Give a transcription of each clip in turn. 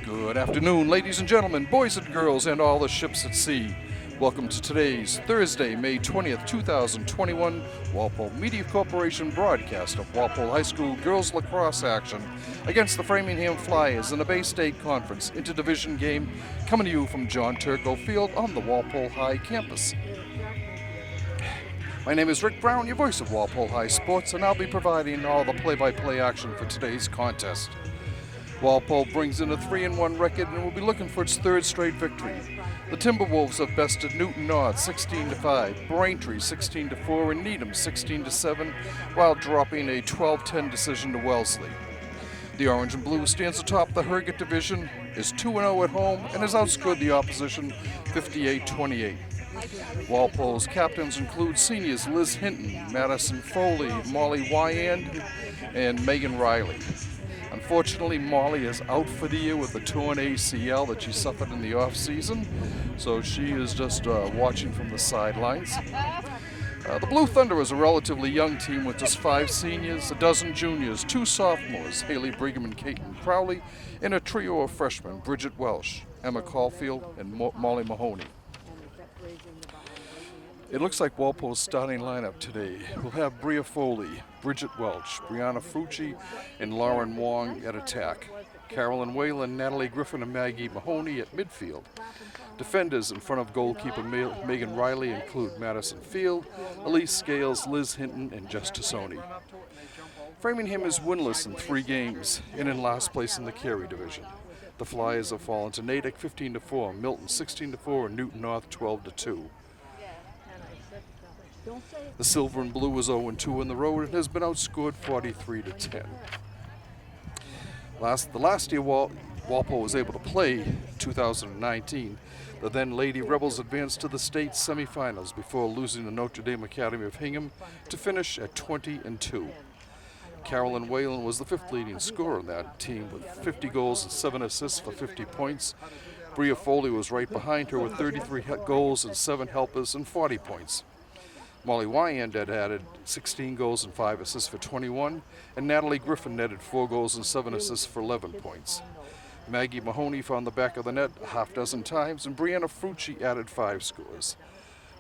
Good afternoon, ladies and gentlemen, boys and girls, and all the ships at sea. Welcome to today's Thursday, May 20th, 2021, Walpole Media Corporation broadcast of Walpole High School girls lacrosse action against the Framingham Flyers in the Bay State Conference interdivision game, coming to you from John Turco Field on the Walpole High campus. My name is Rick Brown, your voice of Walpole High Sports, and I'll be providing all the play-by-play action for today's contest. Walpole brings in a 3-1 record and will be looking for its third straight victory. The Timberwolves have bested Newton North 16-5, Braintree 16-4, and Needham 16-7, while dropping a 12-10 decision to Wellesley. The Orange and Blue stands atop the Herget division, is 2-0 at home, and has outscored the opposition 58-28. Walpole's captains include seniors Liz Hinton, Madison Foley, Molly Wyand, and Megan Riley. Unfortunately, Molly is out for the year with a torn ACL that she suffered in the off-season, so she is just watching from the sidelines. The Blue Thunder is a relatively young team with just 5 seniors, a dozen juniors, 2 sophomores, Haley Brigham and Caitlin Crowley, and a trio of freshmen, Bridget Welsh, Emma Caulfield, and Molly Mahoney. It looks like Walpole's starting lineup today will have Bria Foley, Bridget Welch, Brianna Frucci, and Lauren Wong at attack. Carolyn Whalen, Natalie Griffin, and Maggie Mahoney at midfield. Defenders in front of goalkeeper Megan Riley include Madison Field, Elise Scales, Liz Hinton, and Jess Tassoni. Framingham is winless in 3 games and in last place in the Carey division. The Flyers have fallen to Natick 15-4, Milton 16-4, and Newton North 12-2. The Silver and Blue is 0-2 on the road and has been outscored 43-10. The last year Walpole was able to play, 2019, the then Lady Rebels advanced to the state semifinals before losing to Notre Dame Academy of Hingham to finish at 20-2. Carolyn Whalen was the 5th leading scorer on that team with 50 goals and 7 assists for 50 points. Bria Foley was right behind her with 33 goals and 7 helpers and 40 points. Molly Wyand had added 16 goals and 5 assists for 21, and Natalie Griffin netted 4 goals and 7 assists for 11 points. Maggie Mahoney found the back of the net a half dozen times, and Brianna Frucci added 5 scores.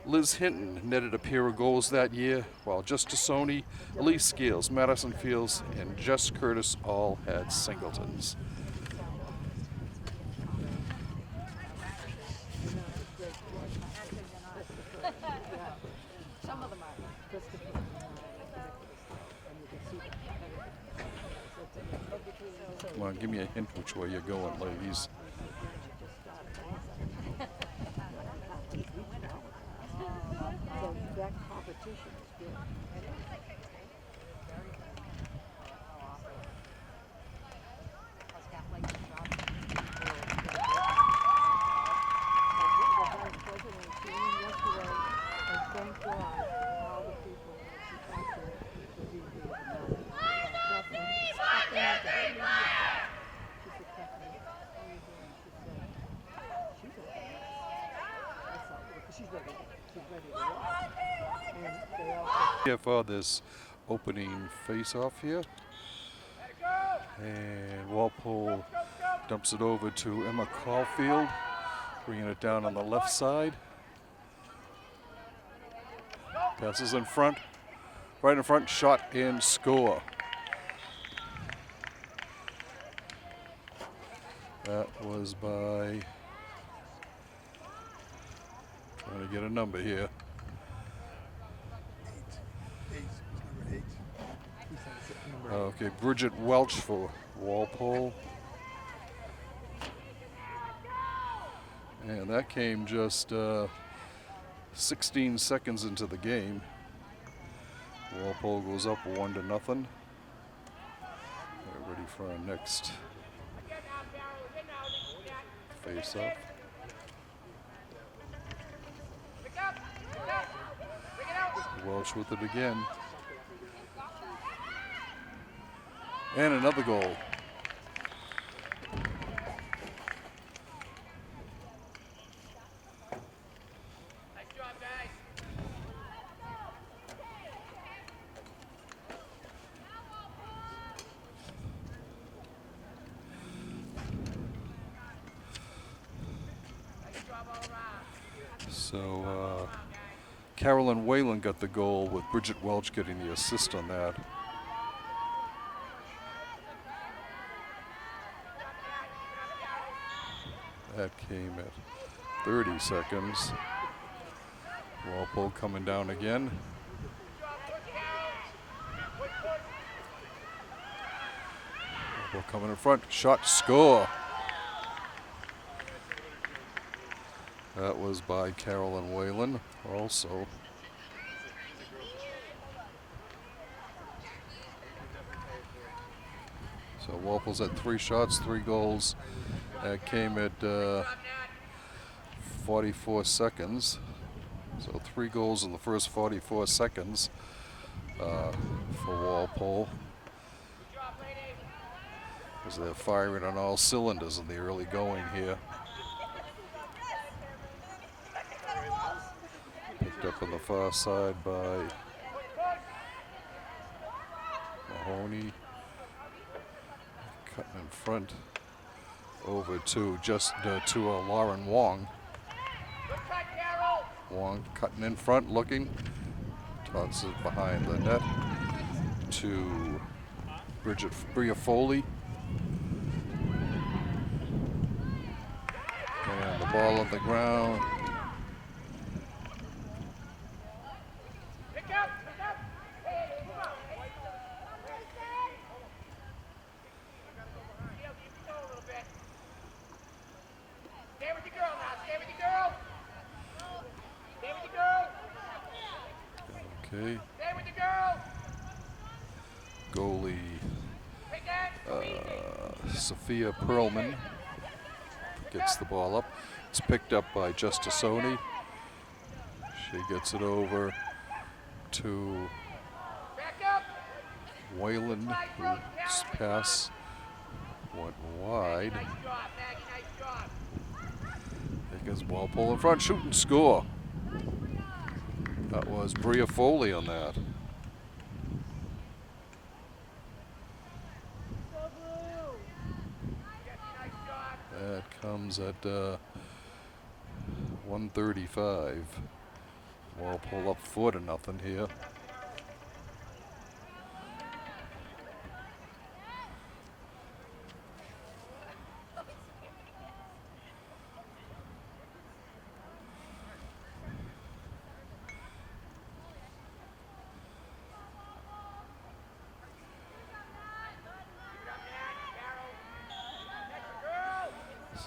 Liz Hinton netted a pair of goals that year, while Jess Tassoni, Elise Scales, Madison Fields, and Jess Curtis all had singletons. Come on, give me a hint which way you're going, ladies. Here for this opening face-off here, and Walpole dumps it over to Emma Caulfield, bringing it down on the left side. Passes in front, right in front, shot and score. That was by, trying to get a number here. Okay, Bridget Welch for Walpole. And that came just 16 seconds into the game. Walpole goes up 1-0. They're ready for our next face-off. Welch with it again. And another goal. Nice job, guys. So Carolyn Whalen got the goal, with Bridget Welch getting the assist on that. That came at 30 seconds. Walpole coming down again. Walpole coming in front. Shot, score. That was by Carolyn Whalen also. So Walpole's at 3 shots, 3 goals. That came at 44 seconds. So 3 goals in the first 44 seconds for Walpole. As they're firing on all cylinders in the early going here. Picked up on the far side by Mahoney. Cutting in front over to Lauren Wong. Wong cutting in front, looking. Tosses it behind the net to Bria Foley. And the ball on the ground. Okay. Goalie Sophia Perlman gets the ball up. It's picked up by Justisoni. She gets it over to Whalen, whose pass went wide. There goes Walpole in front, shoot and score. That was Bria Foley on that. That comes at 1:35. Walpole up 4-0 here.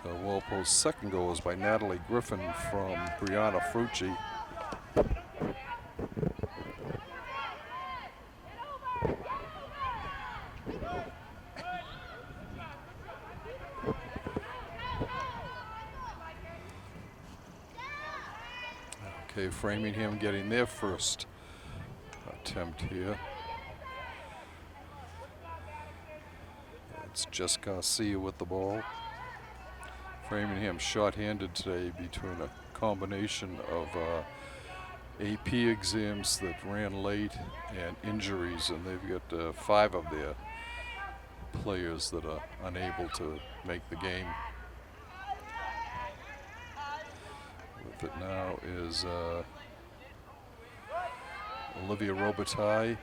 So Walpole's second goal is by Natalie Griffin from Brianna Frucci. Okay, Framingham getting their first attempt here. It's just Garcia with the ball. Framingham short-handed today between a combination of AP exams that ran late and injuries, and they've got 5 of their players that are unable to make the game. With it now is Olivia Robitaille.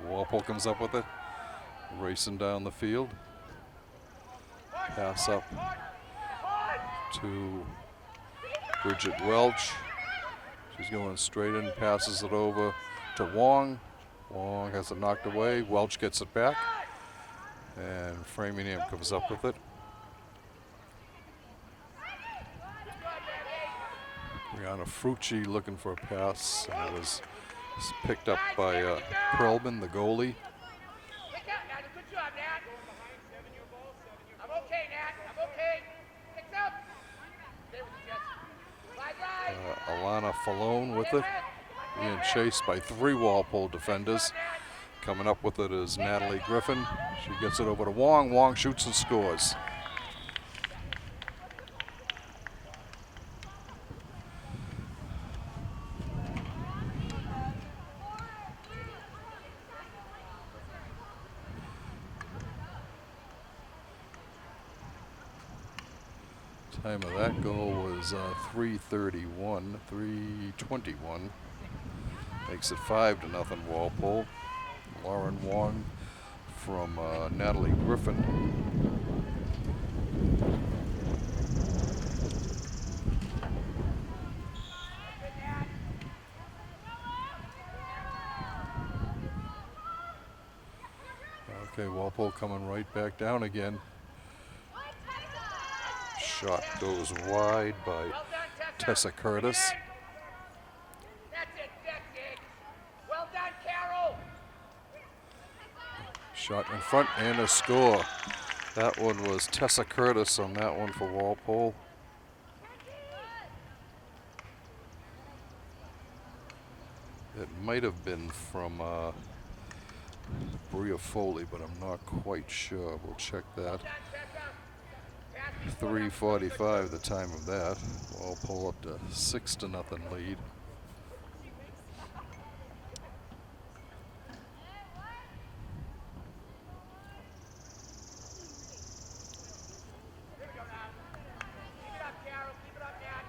Walpole comes up with it, racing down the field. Pass up to Bridget Welch. She's going straight in, passes it over to Wong. Wong has it knocked away. Welch gets it back, and Framingham comes up with it. Brianna Frucci looking for a pass, and it was picked up by Perlman, the goalie. Alana Falone with it, being chased by 3 Walpole defenders. Coming up with it is Natalie Griffin. She gets it over to Wong. Wong shoots and scores. Time of that goal was 3:21. Makes it 5-0 Walpole. Lauren Wong from Natalie Griffin. Okay, Walpole coming right back down again. Shot goes wide by Well done, Tessa Curtis. That's it. Well done, Carol. Shot in front and a score. That one was Tessa Curtis on that one for Walpole. It might have been from Bria Foley, but I'm not quite sure. We'll check that. 3:45 the time of that. Walpole up to 6-0 lead. Keep it up, Carol. Keep it up, Nat.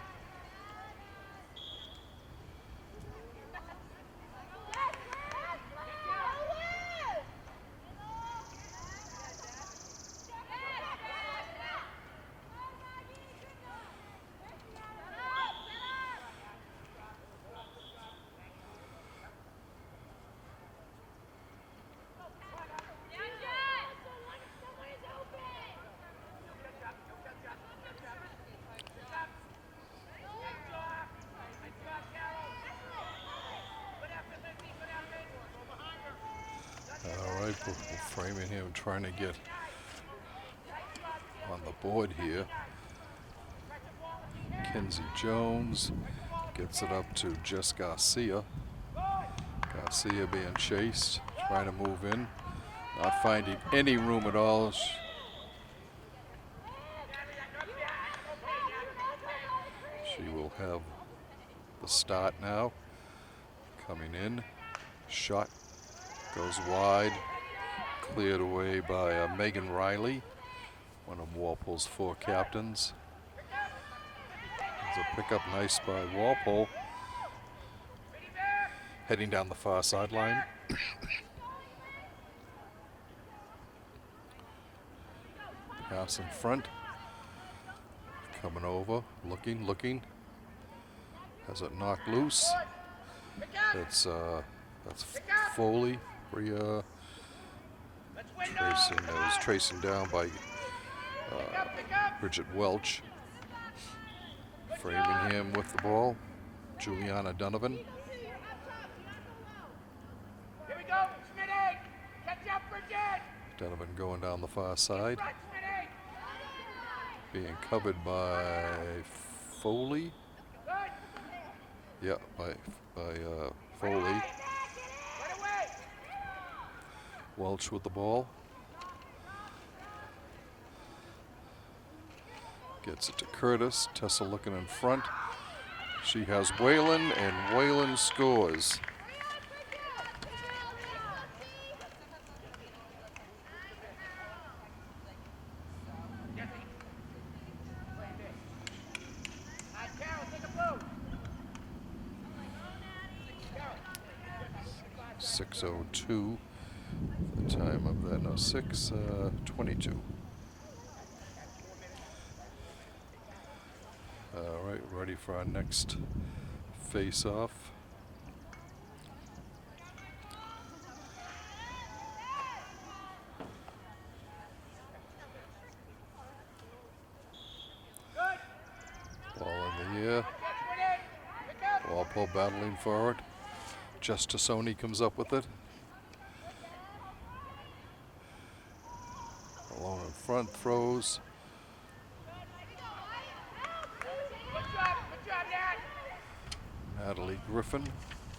All right, Framingham trying to get on the board here. Kenzie Jones gets it up to Jess Garcia. Garcia being chased, trying to move in, not finding any room at all. She will have the start now. Coming in, shot goes wide, cleared away by Megan Riley, one of Walpole's 4 captains. It's a pickup nice by Walpole. Heading down the far sideline. Pass in front. Coming over, looking. Has it knocked loose. That's Foley. Bria tracing down by Bridget Welch. Framingham with the ball. Juliana Donovan. Here we go, Smitty. Catch up, Bridget. Donovan going down the far side. Right, Smitty. Being covered by Foley. Good. Yeah, by Foley. Right away. Welch with the ball. Gets it to Curtis. Tessa looking in front. She has Whalen, and Whalen scores. Carol, take a blue. 6:02. The time of that, no, 6:22. All right, ready for our next face-off. Ball in the air. Walpole battling for it. Justisoni comes up with it. Alone in front, throws. Good job, Nat. Natalie Griffin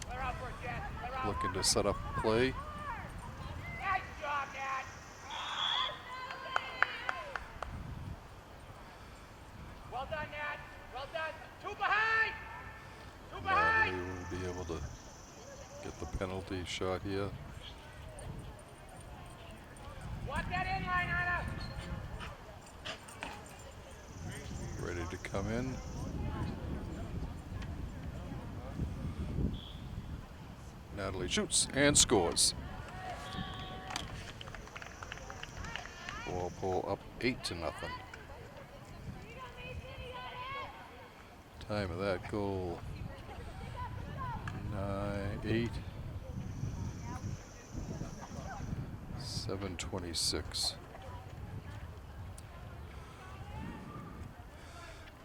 Clear out for it, Jess. Clear out. looking to set up play. Nice job, Nat. Well done, Nat. Well done. 2 behind. 2 behind. Natalie will be able to get the penalty shot here. Watch that inline, Anna. Ready come in. Natalie shoots and scores. Walpole up 8-0. Time of that goal, 7:26.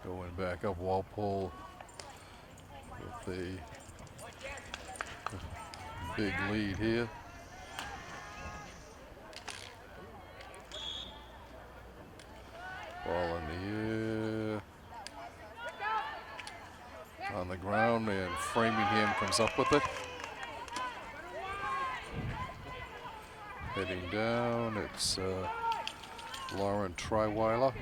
Going back up, Walpole with a big lead here. Ball in the air. On the ground, and Framingham comes up with it. Heading down, it's Lauren Triweiler.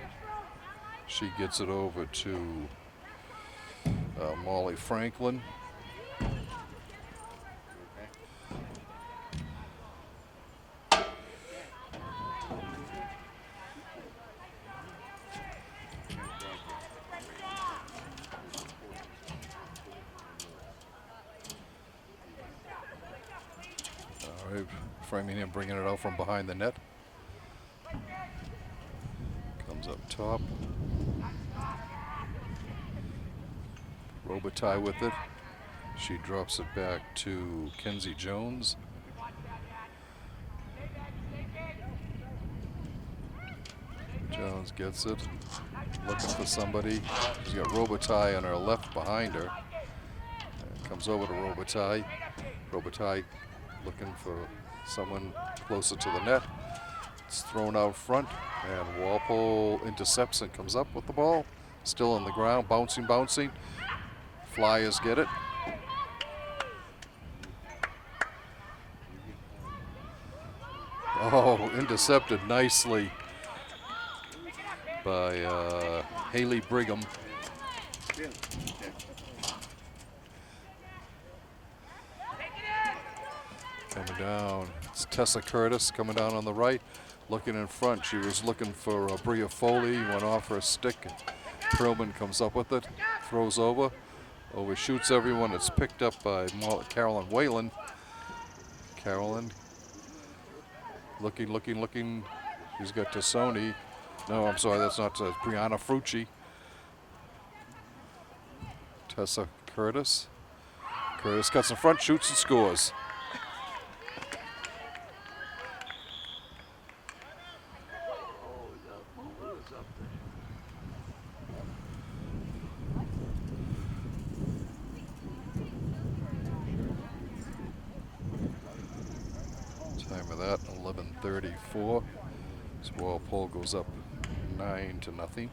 She gets it over to Molly Franklin. All right, Framingham bringing it out from behind the net. Comes up top. Robitaille with it. She drops it back to Kenzie Jones. Jones gets it. Looking for somebody. She's got Robitaille on her left behind her. Comes over to Robitaille. Robitaille looking for someone closer to the net. It's thrown out front, and Walpole intercepts and comes up with the ball. Still on the ground, bouncing. Flyers get it. Oh, intercepted nicely by Haley Brigham. Coming down, it's Tessa Curtis coming down on the right, looking in front. She was looking for Bria Foley, went off her stick. Perlman comes up with it, throws overshoots everyone. It's picked up by Carolyn Whalen. Carolyn looking. She's got Tassoni. No, I'm sorry, that's not Brianna Frucci. Tessa Curtis. Curtis cuts in front, shoots and scores. Time of that, 11:34. So Walpole goes up 9-0.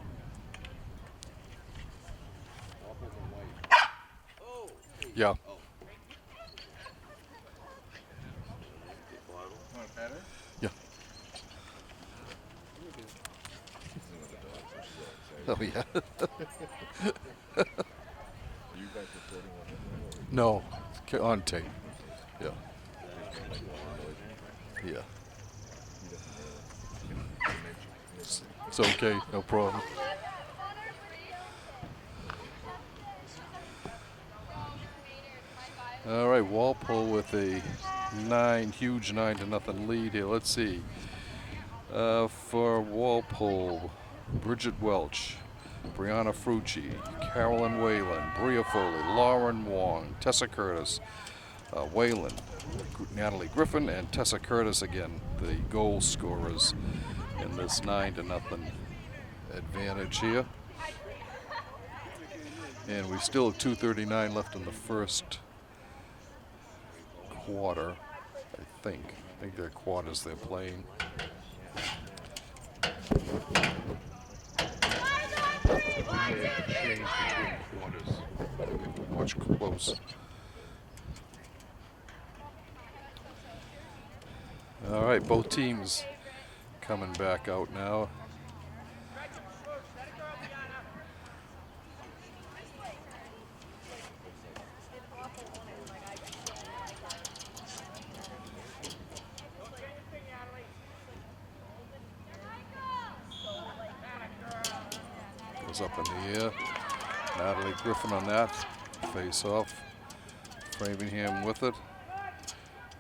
Yeah. Yeah. Oh yeah. No, on tape. Yeah. Yeah. It's okay, no problem. All right, Walpole with a huge 9-0 lead here. Let's see. For Walpole, Bridget Welch, Brianna Frucci, Carolyn Whalen, Bria Foley, Lauren Wong, Tessa Curtis, Whalen, Natalie Griffin, and Tessa Curtis again, the goal scorers in this 9-0 advantage here. And we still have 2:39 left in the first quarter, I think. I think they're quarters they're playing. Change between quarters. Watch close. All right, both teams coming back out now. Ball's up in the air. Natalie Griffin on that. Face off. Framingham with it.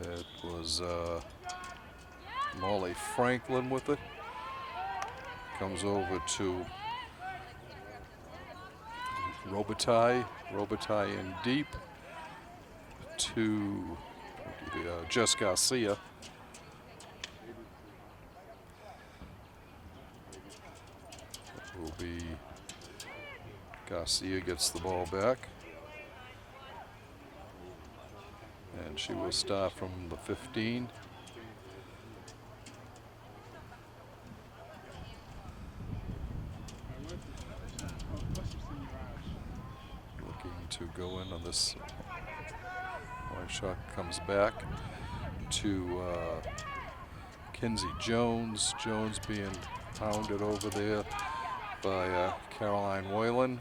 It was Molly Franklin with it. Comes over to Robitaille. Robitaille in deep to Jess Garcia. It will be Garcia gets the ball back. And she will start from the 15. Looking to go in on this. One shot comes back to Kinsey Jones. Jones being pounded over there by Caroline Whalen.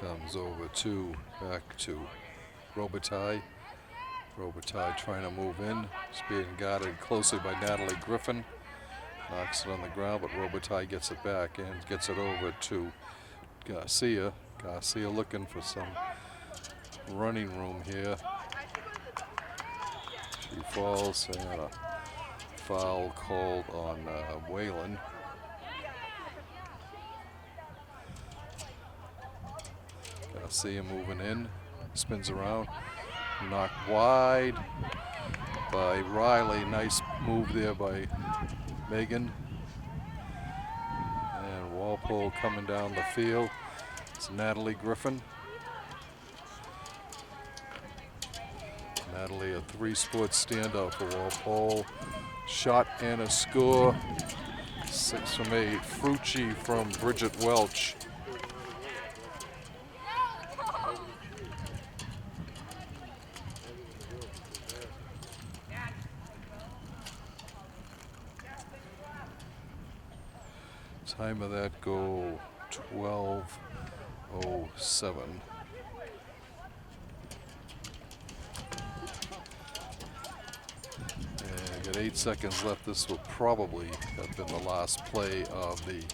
Comes over to back to Robitaille. Robitaille trying to move in. It's being guarded closely by Natalie Griffin. Knocks it on the ground, but Robitaille gets it back and gets it over to Garcia. Garcia looking for some running room here. She falls and a foul called on Whalen. Garcia moving in, spins around, knocked wide by Riley. Nice move there by Megan. And Walpole coming down the field. It's Natalie Griffin. Natalie, a three-sport standout for Walpole. Shot and a score. 6 from 8. Frucci from Bridget Welch. Time of that goal, 12:07. And got 8 seconds left. This will probably have been the last play of the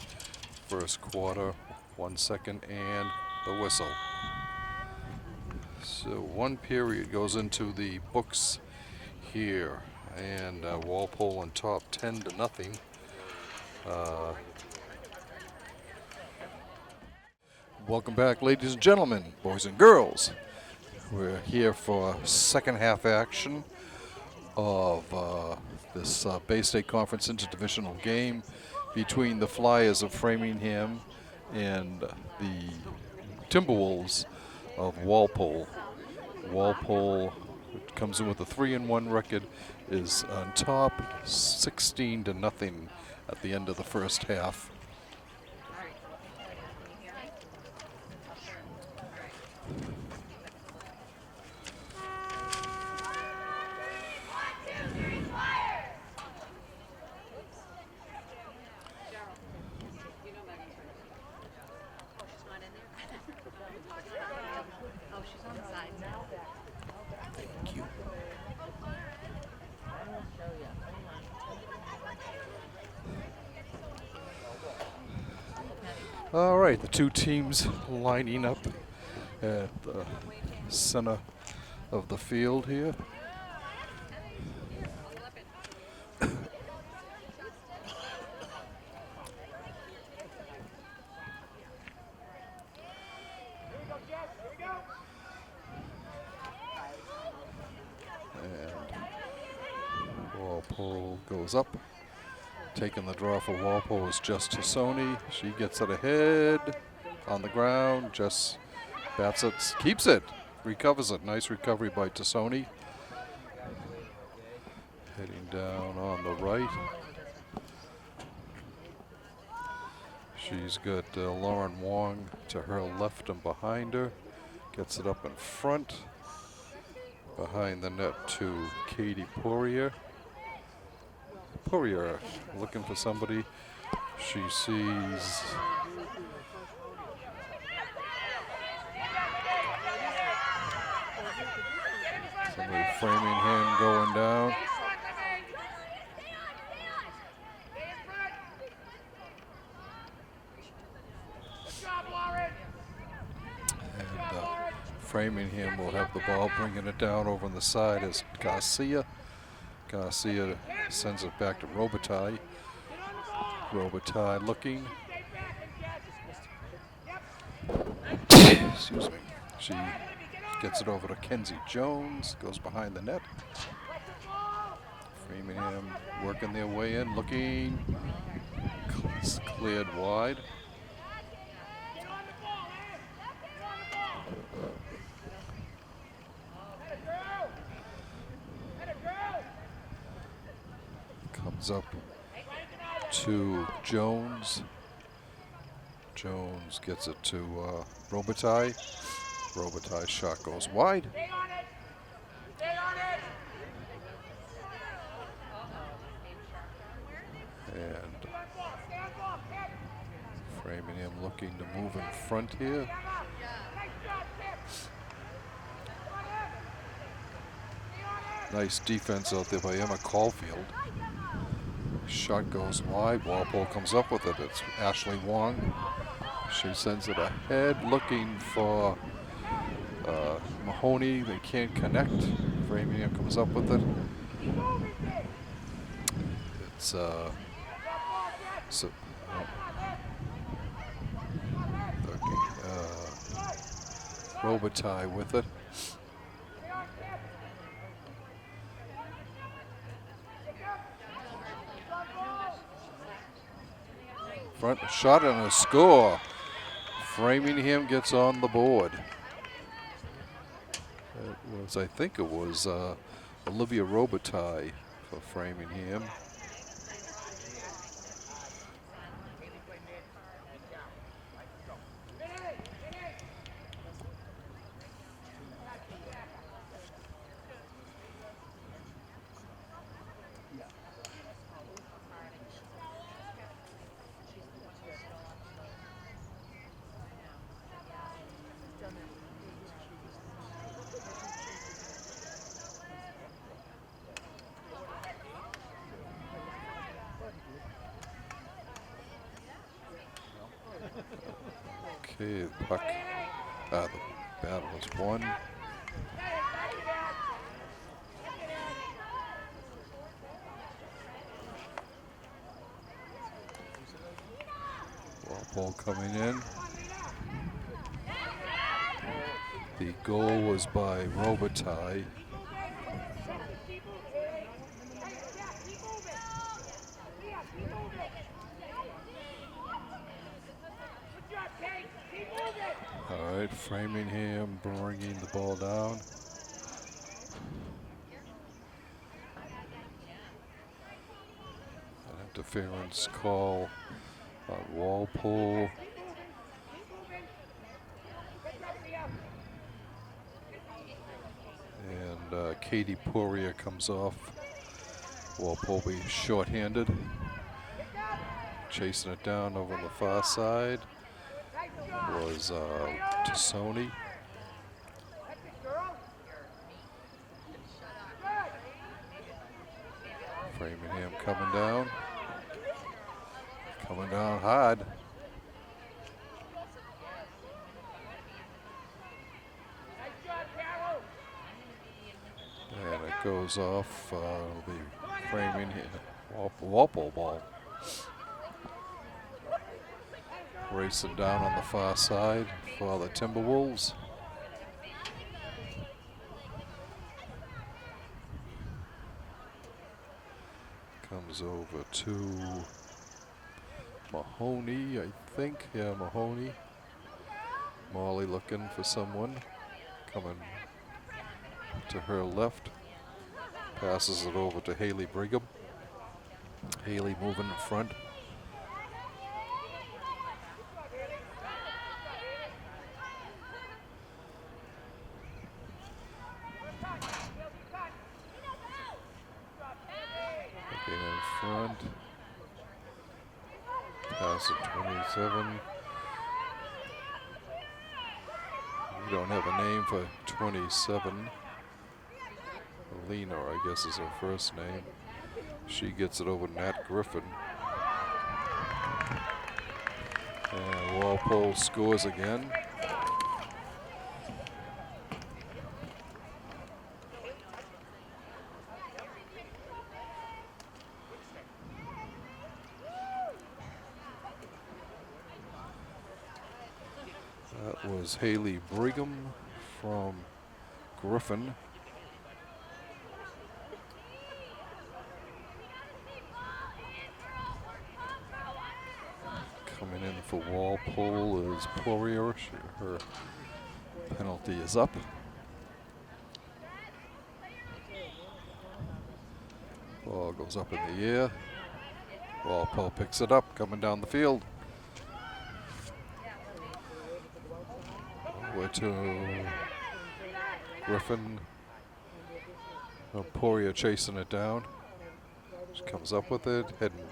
first quarter. 1 second and the whistle. So one period goes into the books here, and Walpole on top 10-0. Welcome back, ladies and gentlemen, boys and girls. We're here for second half action of this Bay State Conference interdivisional game between the Flyers of Framingham and the Timberwolves of Walpole. Walpole comes in with a 3-1 record, is on top 16-0 at the end of the first half. All right, the two teams lining up at the center of the field here. And Walpole goes up. Taking the draw for Walpole is Jess Tassoni. She gets it ahead on the ground. Jess bats it, keeps it, recovers it. Nice recovery by Tassoni. Heading down on the right. She's got Lauren Wong to her left and behind her. Gets it up in front. Behind the net to Katie Poirier. Poirier looking for somebody. She sees Somebody Framingham going down. And Framingham will have the ball, bringing it down over on the side as Garcia. Garcia sends it back to Robitaille. Robitaille looking. Excuse me. She gets it over to Kenzie Jones, goes behind the net. Framingham working their way in, looking. It's cleared wide. Comes up to Jones. Jones gets it to Robitaille. Robitaille's shot goes wide. And Framingham looking to move in front here. Nice defense out there by Emma Caulfield. Shot goes wide. Walpole comes up with it. It's Ashley Wong. She sends it ahead, looking for Mahoney. They can't connect. Framingham comes up with it. It's Robitaille with it. Front shot and a score. Framingham gets on the board. It was, I think it was Olivia Robitaille for Framingham. Okay, the puck, the battle is won. Walpole coming in. The goal was by Robitaille. All right, Framingham bringing the ball down. An interference call on Walpole. And Katie Poirier comes off. Walpole be short-handed. Chasing it down over on the far side was Tassoni. Framingham coming down. Coming down hard. And it goes off. It'll be Framingham. Walpole ball. Racing down on the far side for the Timberwolves. Comes over to Mahoney, I think. Yeah, Mahoney. Molly looking for someone. Coming to her left. Passes it over to Haley Brigham. Haley moving in front. Front. Pass at 27. We don't have a name for 27. Lena, I guess is her first name. She gets it over Nat Griffin. And Walpole scores again. That was Haley Brigham from Griffin. Coming in for Walpole is Poirier. Her penalty is up. Ball goes up in the air. Walpole picks it up, coming down the field. Over to Griffin. Poirier chasing it down. She comes up with it, heading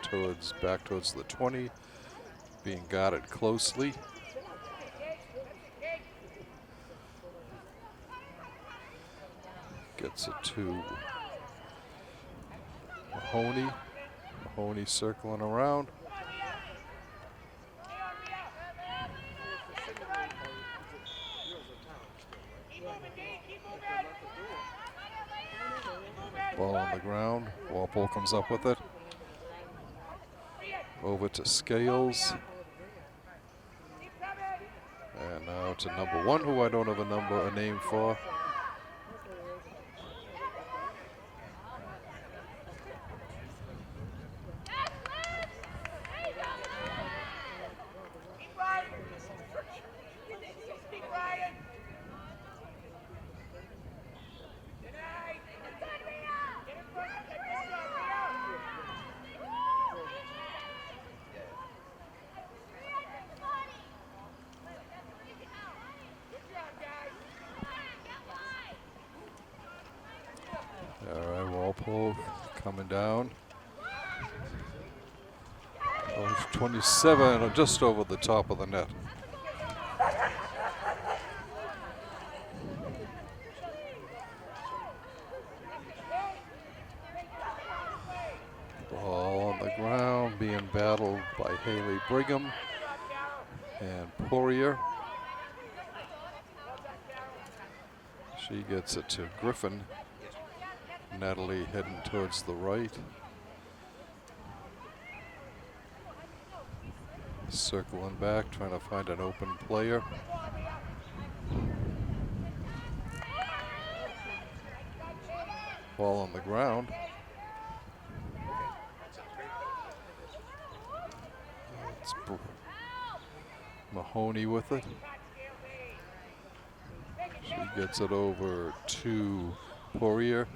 back towards the 20, being guarded closely. Gets it to Mahoney. Mahoney circling around. Ball on the ground. Walpole comes up with it. Over to Scales. And now to number 1, who I don't have a name for. Walpole coming down. Oh, 27, just over the top of the net. Ball on the ground, being battled by Haley Brigham and Poirier. She gets it to Griffin. Natalie heading towards the right. Circling back, trying to find an open player. Ball on the ground. It's Mahoney with it. She gets it over to Poirier.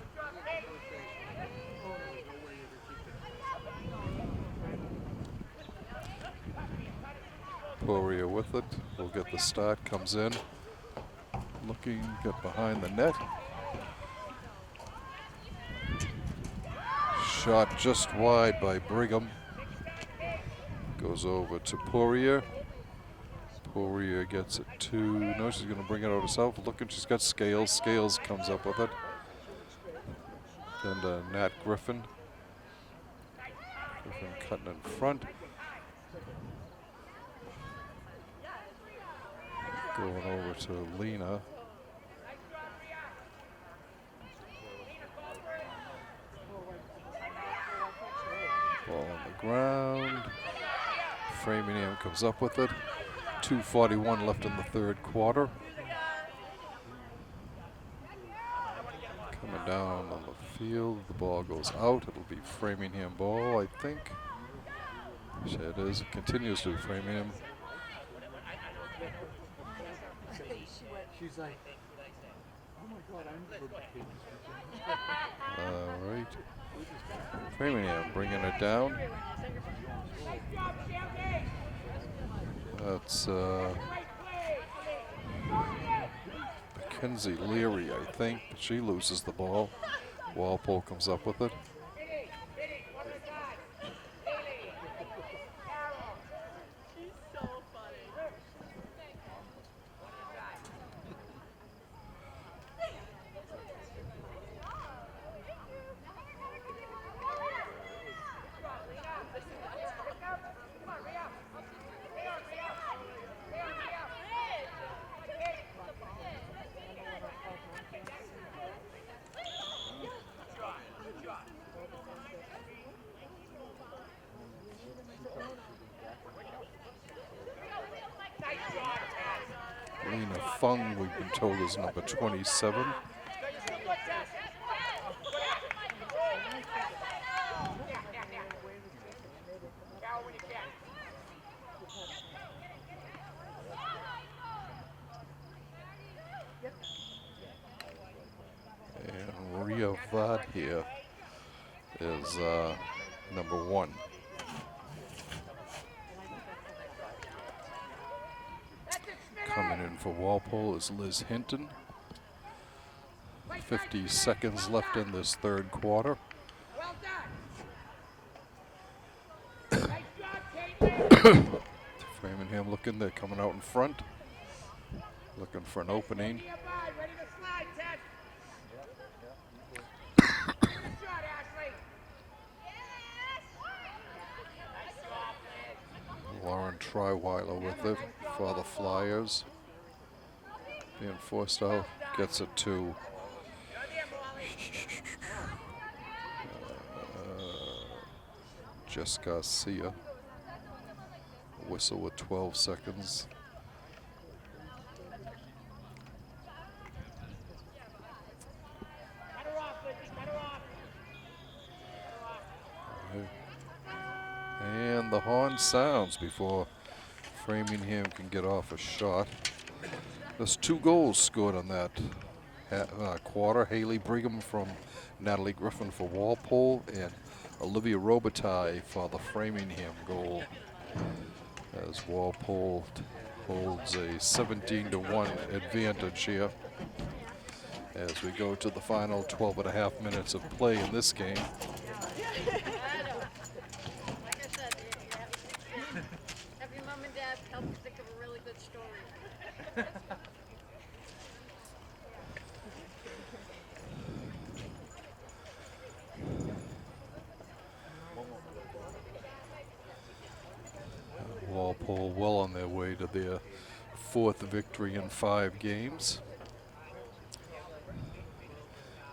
Poirier with it. Will get the start. Comes in. Looking, get behind the net. Shot just wide by Brigham. Goes over to Poirier. Poirier gets it to, no, she's going to bring it out herself. Looking, she's got Scales. Scales comes up with it. And Nat Griffin. Griffin cutting in front. Going over to Lena. Ball on the ground. Framingham comes up with it. 2:41 left in the third quarter. Coming down on the field. The ball goes out. It'll be Framingham ball, I think. It is. It continues to be Framingham. She's like, oh my God, I'm All right. Framingham bringing it down. That's Mackenzie Leary, I think. She loses the ball. Walpole comes up with it. Fung, we've been told, is number 27. And Ria Vad here is number 1. Coming in for Walpole is Liz Hinton. 50 seconds left in this third quarter. Well done. Nice job, Caitlin. Framingham looking, they're coming out in front. Looking for an opening. Nearby, ready to slide, Ted. Good shot, Ashley. Nice job, Liz. Lauren Triweiler with it for the Flyers. Being forced out, gets it to You're there, Molly. Jess Garcia. Whistle with 12 seconds. Cut her off, Lizzie, cut her off. And the horn sounds before Framingham can get off a shot. There's 2 goals scored on that quarter. Haley Brigham from Natalie Griffin for Walpole, and Olivia Robitaille for the Framingham goal, as Walpole holds a 17-1 advantage here as we go to the final 12.5 minutes of play in this game. Like I said, have your mom and dad help you think of a really good story. Walpole well on their way to their 4th victory in 5 games.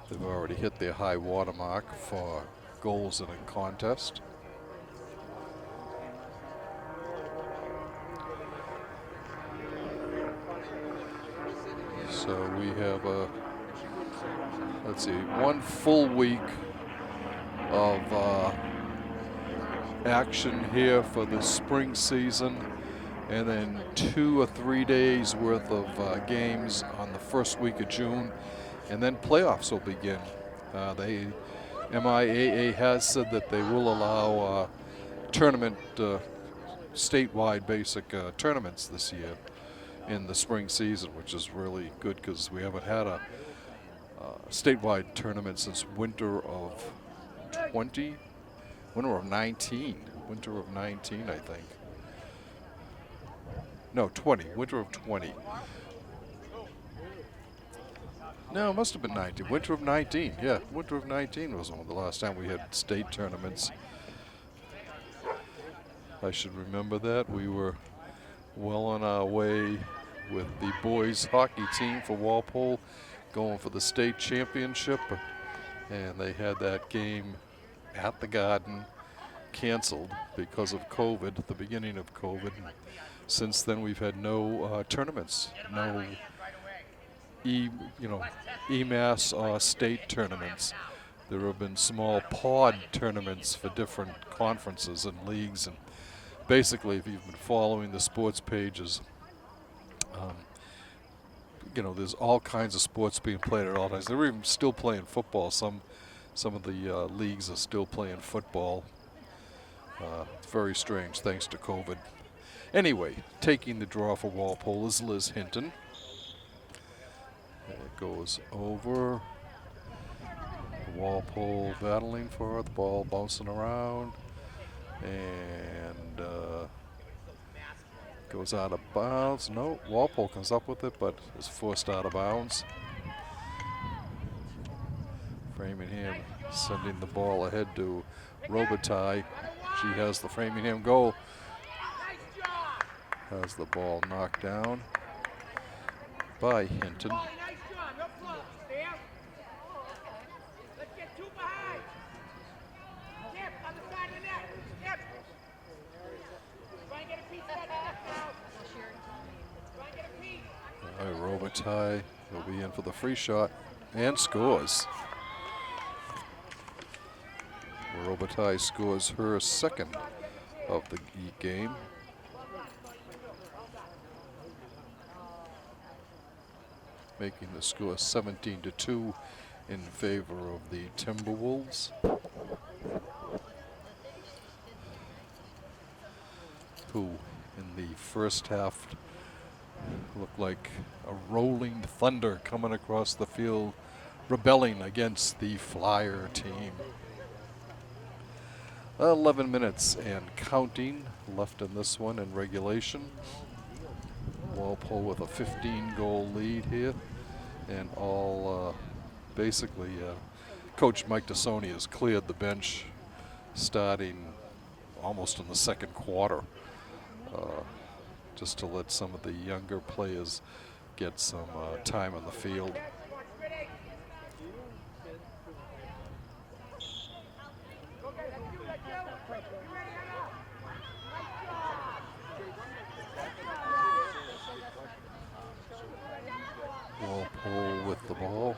They've already hit their high water mark for goals in a contest. So we have let's see, 1 full week of action here for the spring season, and then 2 or 3 days worth of games on the first week of June, and then playoffs will begin. MIAA has said that they will allow tournament, statewide basic tournaments this year in the spring season, which is really good because we haven't had a statewide tournament since winter of 19, I think. No, 20, winter of 20. No, it must have been 19, winter of 19, yeah, winter of 19 was the last time we had state tournaments. I should remember that. We were well on our way with the boys hockey team for Walpole going for the state championship, and they had that game at the Garden canceled because of COVID, at the beginning of COVID. Since then we've had no tournaments, no EMAS or state tournaments. There have been small pod tournaments for different conferences and leagues, and basically if you've been following the sports pages, there's all kinds of sports being played at all times. They're even still playing football. Some of the leagues are still playing football. It's very strange, thanks to COVID. Anyway, taking the draw for Walpole is Liz Hinton. It goes over. Walpole battling for it, the ball bouncing around, and goes out of bounds. No, Walpole comes up with it, but is forced out of bounds. Framingham sending the ball ahead to Robitaille. She has the Framingham goal. Has the ball knocked down by Hinton. Molly, nice job. You're close. There. Let's get 2 behind. Tip on the side of the net. Tip. Try and get a piece of that net now. Try and get a piece. Robitaille will be in for the free shot and scores. Robitaille scores her second of the game. Making the score 17-2 in favor of the Timberwolves. Who in the first half looked like a rolling thunder coming across the field, rebelling against the Flyer team. 11 minutes and counting left in this one in regulation. Walpole with a 15-goal lead here, and all basically Coach Mike Tassoni has cleared the bench starting almost in the second quarter, just to let some of the younger players get some time on the field. Walpole with the ball,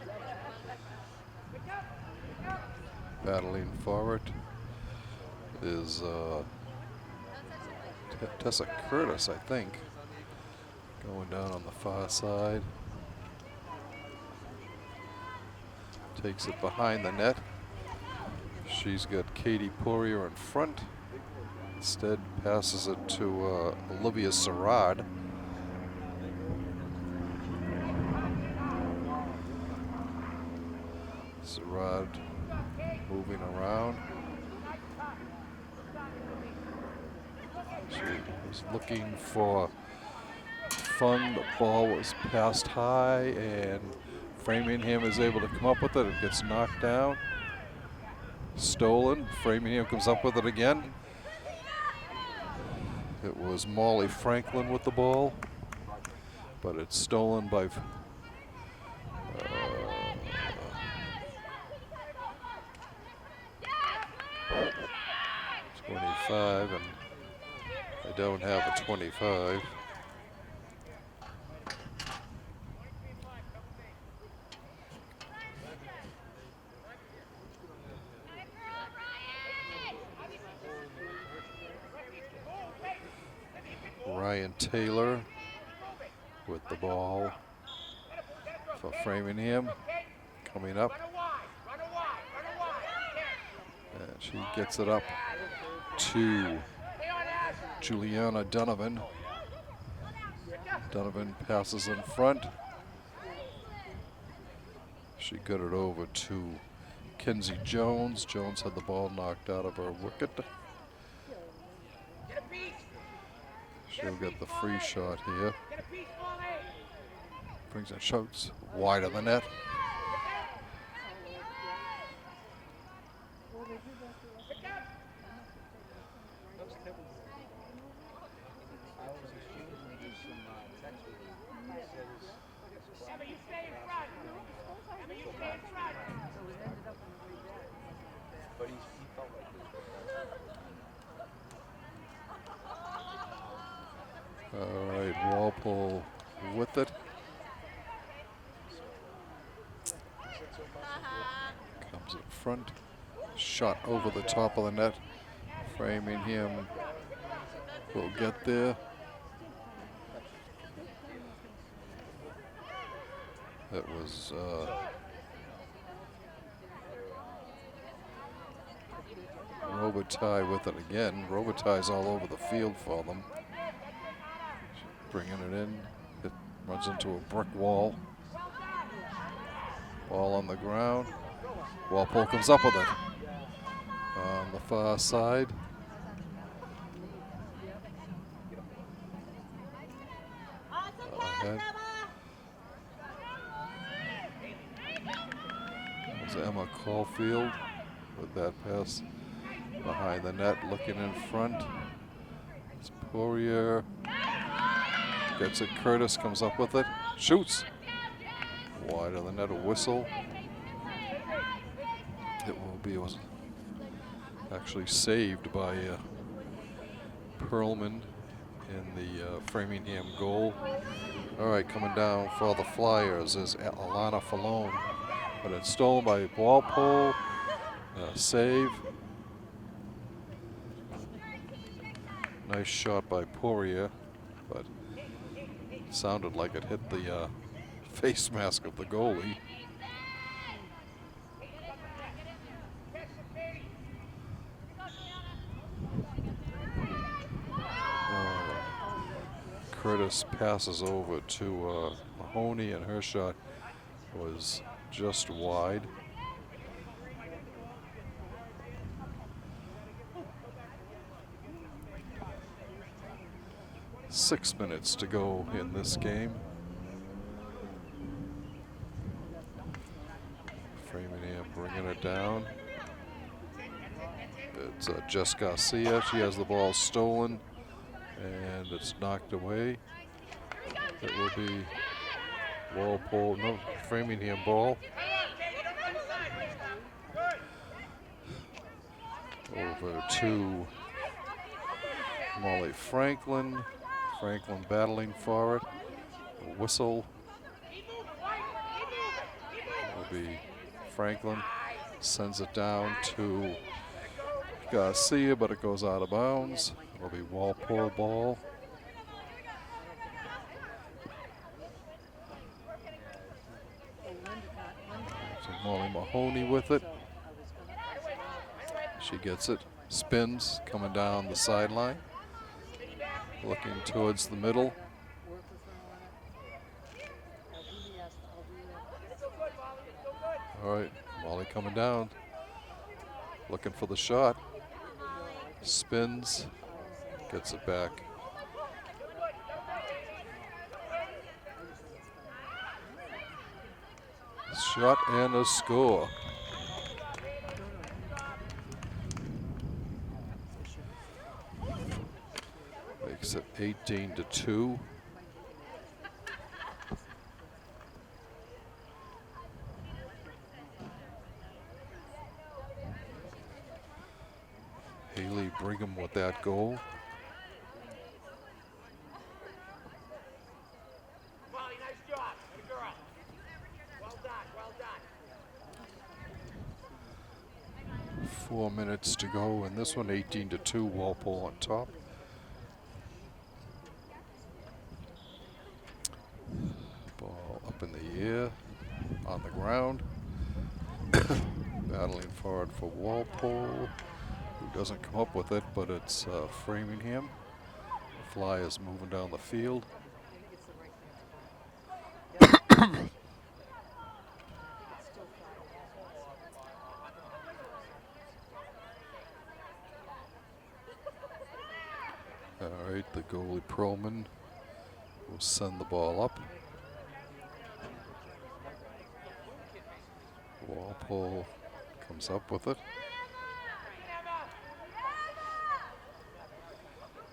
battling for it is Tessa Curtis, I think, going down on the far side. Takes it behind the net. She's got Katie Poirier in front. Instead passes it to Olivia Sarad. Sarad moving around. She was looking for fun. The ball was passed high, and Framingham is able to come up with it. It gets knocked down. Stolen. Framingham comes up with it again. It was Molly Franklin with the ball, but it's stolen by 25, and I don't have a 25. Ryan Taylor with the ball for Framingham, coming up. And she gets it up to Juliana Donovan. Donovan passes in front. She got it over to Kenzie Jones. Jones had the ball knocked out of her wicket. She'll get the free shot here. Brings it, shoots wide of the net. All right, Walpole with it. Comes in front. Shot over the top of the net. Framingham will get there. That was Robitaille with it again. Robitaille's all over the field for them. Bringing it in. It runs into a brick wall. Ball on the ground. Walpole comes up with it. On the far side. Ahead. There's Emma Caulfield with that pass behind the net, looking in front. It's Poirier. Gets it. Curtis comes up with it. Shoots. Wide of the net, a whistle. It will be, it was actually saved by Perlman in the Framingham goal. All right, coming down for the Flyers is Alana Falone, but it's stolen by Walpole. Save. Nice shot by Poirier, but sounded like it hit the face mask of the goalie. Curtis passes over to Mahoney, and her shot was just wide. Six minutes to go in this game. Framingham bringing it down. It's Jess Garcia. She has the ball stolen, and it's knocked away. It will be Walpole, no, Framingham ball. Over to Molly Franklin. Franklin battling for it. A whistle. Will be Franklin. Sends it down to Garcia, but it goes out of bounds. It'll be Walpole ball. So Molly Mahoney with it. She gets it. Spins, coming down the sideline. Looking towards the middle. All right, Molly coming down. Looking for the shot. Spins, gets it back. Shot and a score. Makes it 18-2. Haley Brigham with that goal. Molly, nice job. Good girl. Well done, well done. 4 minutes to go in this one. 18-2. Walpole on top. Ball up in the air, on the ground. Battling forward for Walpole, who doesn't come up with it, but it's Framingham. The Flyers moving down the field. All right, the goalie Perlman will send the ball up. Walpole comes up with it.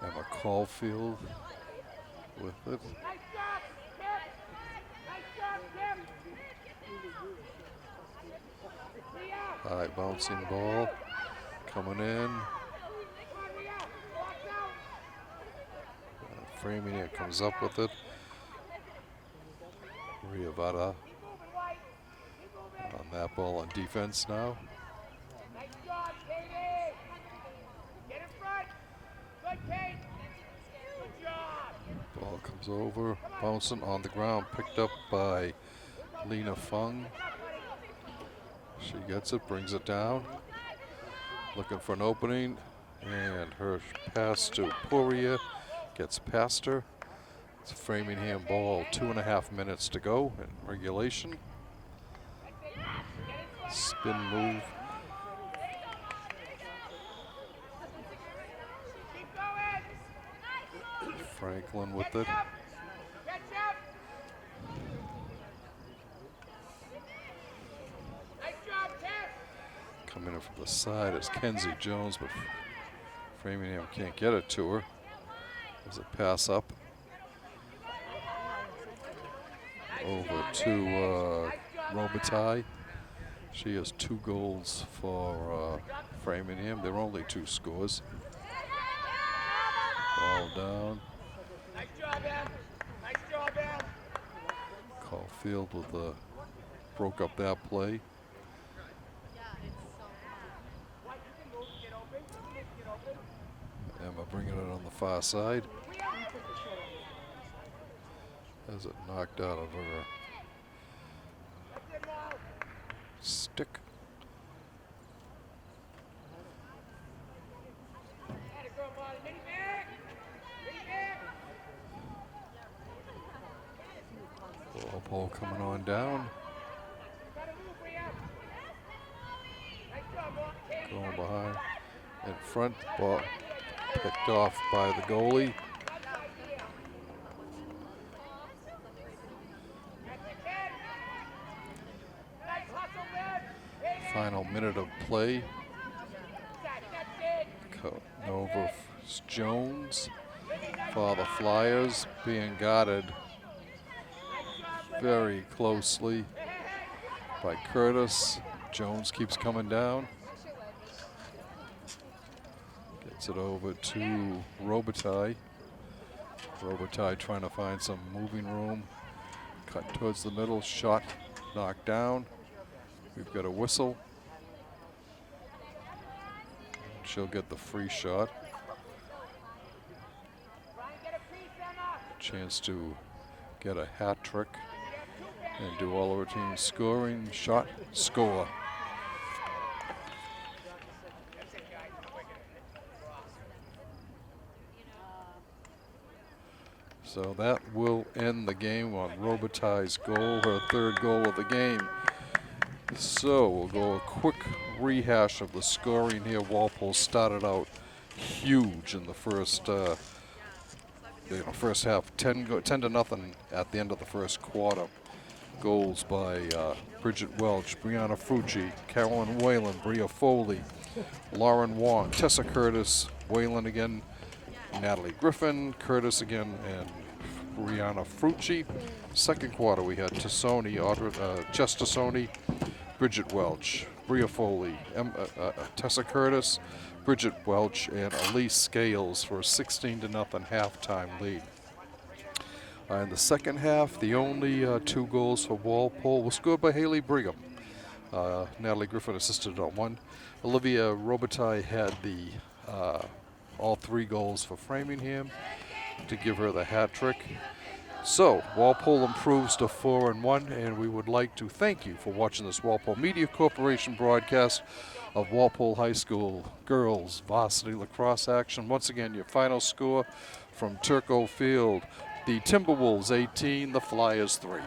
Emma Caulfield with it. Nice job, Kim. Nice job, Kim. Leah. High bouncing ball coming in. Come on, Leah. Watch out. Framingham comes up with it. Riavada on that ball on defense now. Nice job, Katie. Get in front. Good, Kate. Good job. Ball comes over, bouncing on the ground, picked up by Lena Fung. She gets it, brings it down. Looking for an opening, and her pass to Poirier gets past her. It's a Framingham ball, 2.5 minutes to go in regulation. Spin move. Keep going. Franklin with it. Catch up. Nice job, Tess. Coming in from the side is Kenzie Jones, but Framingham can't get it to her. There's a pass up. Over to Robitaille. She has 2 goals for Framingham. There are only 2 scores. Ball down. Nice job, Em. Nice job, Em. Caulfield with the broke up that play. What, you can move, get open. You can move, get open. Emma bringing it on the far side. Has it knocked out of her That's it, Mal. stick. Had it, girl, Molly. Mini back. Mini back. Walpole coming on down. Gotta move, Bria. Nice job, Mal. Katie, Going nice. behind. In front, ball picked off by the goalie. That's it, kid. Nice hustle, man. Hey, Final minute of play. that's it. Nova Jones for the Flyers, being guarded very closely by Curtis. Jones keeps coming down. Gets it over to Robitaille. Robitaille trying to find some moving room. Cut towards the middle, shot knocked down. We've got a whistle. She'll get the free shot. Brian, get a piece, Emma. Chance to get a hat trick and do all of our team scoring. Shot, score. So that will end the game on Robitaille's goal, her third goal of the game. So we'll go a quick rehash of the scoring here. Walpole started out huge in the first first half, 10-0 at the end of the first quarter. Goals by Bridget Welch, Brianna Frucci, Carolyn Whalen, Bria Foley, Lauren Wong, Tessa Curtis, Whalen again, Natalie Griffin, Curtis again, and Brianna Frucci. Second quarter we had Tassoni, Jess Tassoni, Bridget Welch, Bria Foley, Tessa Curtis, Bridget Welch, and Elise Scales for a 16-0 halftime lead. In the second half, the only 2 goals for Walpole were scored by Haley Brigham. Natalie Griffin assisted on 1. Olivia Robitaille had all 3 goals for Framingham to give her the hat trick. So Walpole improves to 4-1, and we would like to thank you for watching this Walpole Media Corporation broadcast of Walpole High School girls varsity lacrosse action. Once again, your final score from Turco Field: the Timberwolves 18, the Flyers 3.